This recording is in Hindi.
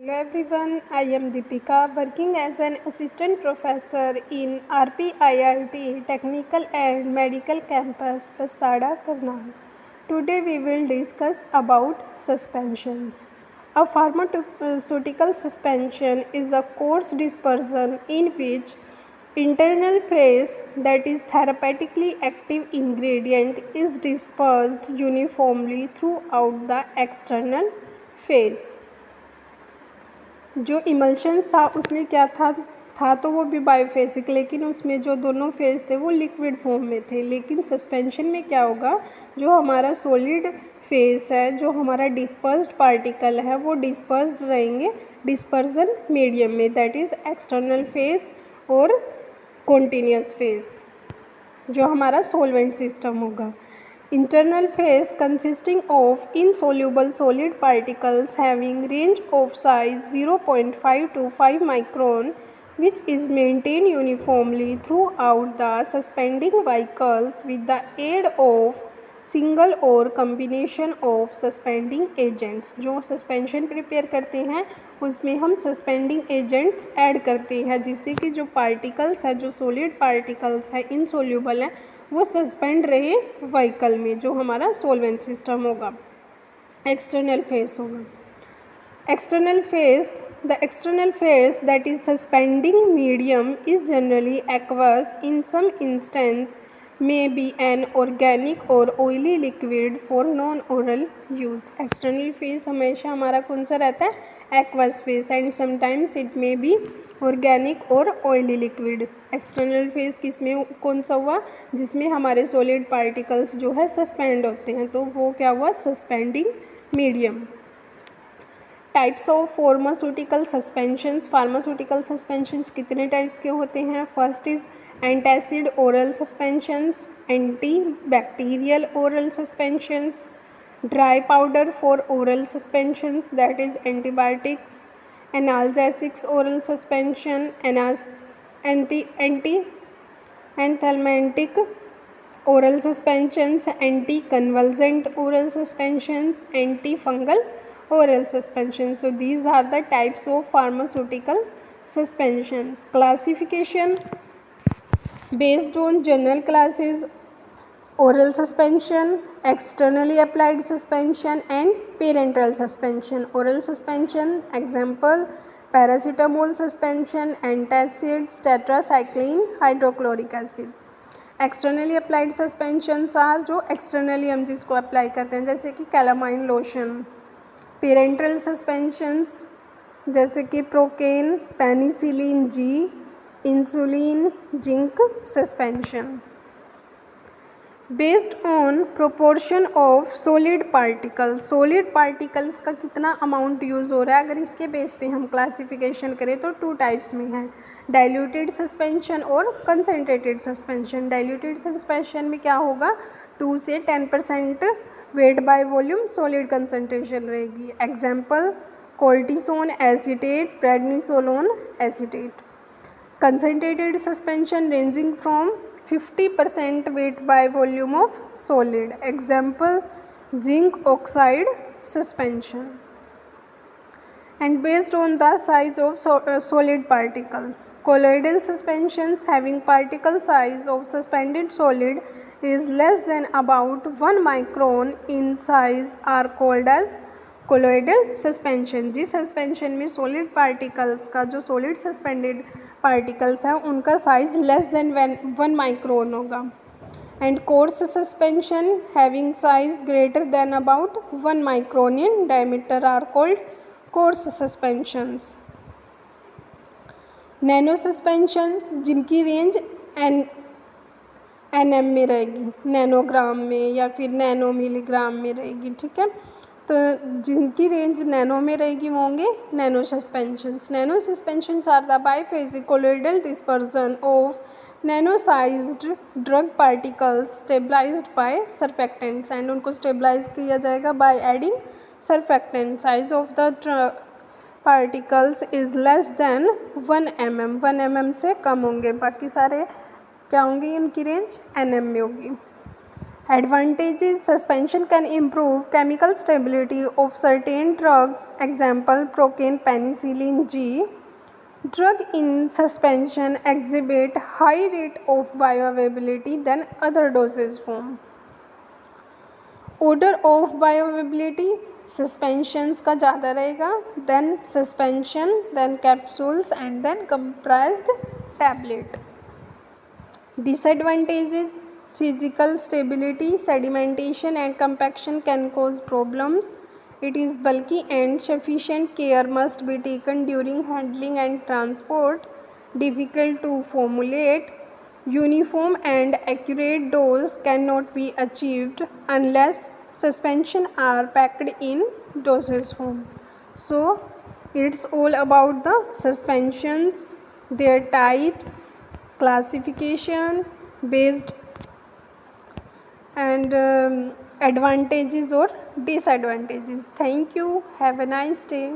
Hello everyone, I am Deepika working as an assistant professor in RPIIT Technical and Medical Campus, Pastada, Karnal. Today we will discuss about suspensions. A pharmaceutical suspension is a coarse dispersion in which internal phase, that is therapeutically active ingredient, is dispersed uniformly throughout the external phase. जो इमल्शंस था उसमें क्या था तो वो भी बायोफेसिक, लेकिन उसमें जो दोनों फेज थे वो लिक्विड फॉर्म में थे। लेकिन सस्पेंशन में क्या होगा, जो हमारा सॉलिड फेज है, जो हमारा डिस्पर्स्ड पार्टिकल है, वो डिस्पर्स्ड रहेंगे डिस्पर्जन मीडियम में, दैट इज़ एक्सटर्नल फेज और कॉन्टीन्यूस फेज, जो हमारा सॉल्वेंट सिस्टम होगा। Internal phase consisting of insoluble solid particles having range of size 0.5 to 5 micron, which is maintained uniformly throughout the suspending vehicles with the aid of single और कम्बिनेशन ऑफ सस्पेंडिंग एजेंट्स। जो सस्पेंशन प्रिपेयर करते हैं उसमें हम सस्पेंडिंग एजेंट्स ऐड करते हैं, जिससे कि जो पार्टिकल्स है, जो सॉलिड पार्टिकल्स है, इनसोल्यूबल है, वो सस्पेंड रहे व्हीकल में, जो हमारा सॉल्वेंट सिस्टम होगा, एक्सटर्नल फेस होगा। External phase, the external phase that is suspending medium is generally aqueous, in some instance may be an organic or oily liquid for non-oral use. External phase हमेशा हमारा कौन सा रहता है, aqueous phase, and sometimes it may be organic or oily liquid. External phase किस में कौन सा हुआ, जिसमें हमारे solid particles जो है suspend होते हैं, तो वो क्या हुआ, suspending medium. Types of pharmaceutical suspensions. Pharmaceutical suspensions कितने टाइप्स के होते हैं। First is antacid oral suspensions, anti bacterial oral suspensions, dry powder for oral suspensions, that is antibiotics, analgesics oral suspension, anti anthelmintic oral suspensions, anti-convulsant oral suspensions, antifungal oral suspensions. So these are the types of pharmaceutical suspensions. Classification based on general classes: oral suspension, externally applied suspension, and parenteral suspension. Oral suspension example: paracetamol suspension, antacids, tetracycline, hydrochloric acid. Externally applied suspensions are, जो एक्सटर्नली हम जिसको अप्लाई करते हैं, जैसे कि कैलामाइन लोशन। पेरेंटल सस्पेंशंस जैसे कि procaine, penicillin G, insulin, zinc suspension. Based on proportion of solid particles, solid particles का कितना अमाउंट यूज़ हो रहा है, अगर इसके बेस पे हम क्लासिफिकेशन करें तो टू टाइप्स में है, डाइल्यूटेड सस्पेंशन और कंसनट्रेटेड सस्पेंशन। डाइल्यूटेड सस्पेंशन में क्या होगा, 2 से 10% weight by volume solid concentration रहेगी। Example: cortisone acetate, prednisolone acetate. Concentrated suspension ranging from 50% weight by volume of solid. Example: zinc oxide suspension. And based on the size of solid particles, colloidal suspensions having particle size of suspended solid is less than about 1 micron in size are called as colloidal suspension. जिस सस्पेंशन में सॉलिड पार्टिकल्स का, जो सॉलिड सस्पेंडेड पार्टिकल्स हैं, उनका साइज लेस देन 1 माइक्रोन होगा। And coarse suspension having size greater than about 1 micron in diameter are called coarse suspensions. Nano suspensions जिनकी रेंज एनएम में रहेगी, नैनोग्राम में या फिर नैनो मिलीग्राम में रहेगी, ठीक है। तो जिनकी रेंज नैनो में रहेगी वो होंगे nano suspensions. Nano suspensions are the biphasic colloidal dispersion of nano sized drug particles stabilised by surfactants, and उनको स्टेबलाइज किया जाएगा by adding surfactant. Size of the particles is less than 1 mm, 1 mm से कम होंगे, बाकी सारे क्या होंगे, इनकी रेंज nm में होगी। Advantages: suspension can improve chemical stability of certain drugs, example procaine penicillin G. Drug in suspension exhibit high rate of bioavailability than other dosage form. Order of bioavailability suspensions का ज़्यादा रहेगा, then suspension, then capsules and then compressed tablet. Disadvantages: physical stability, sedimentation and compaction can cause problems. It is bulky and sufficient care must be taken during handling and transport. Difficult to formulate. Uniform and accurate dose cannot be achieved unless suspension are packed in dosage form. So it's all about the suspensions, their types, classification based and advantages or disadvantages. Thank you. Have a nice day.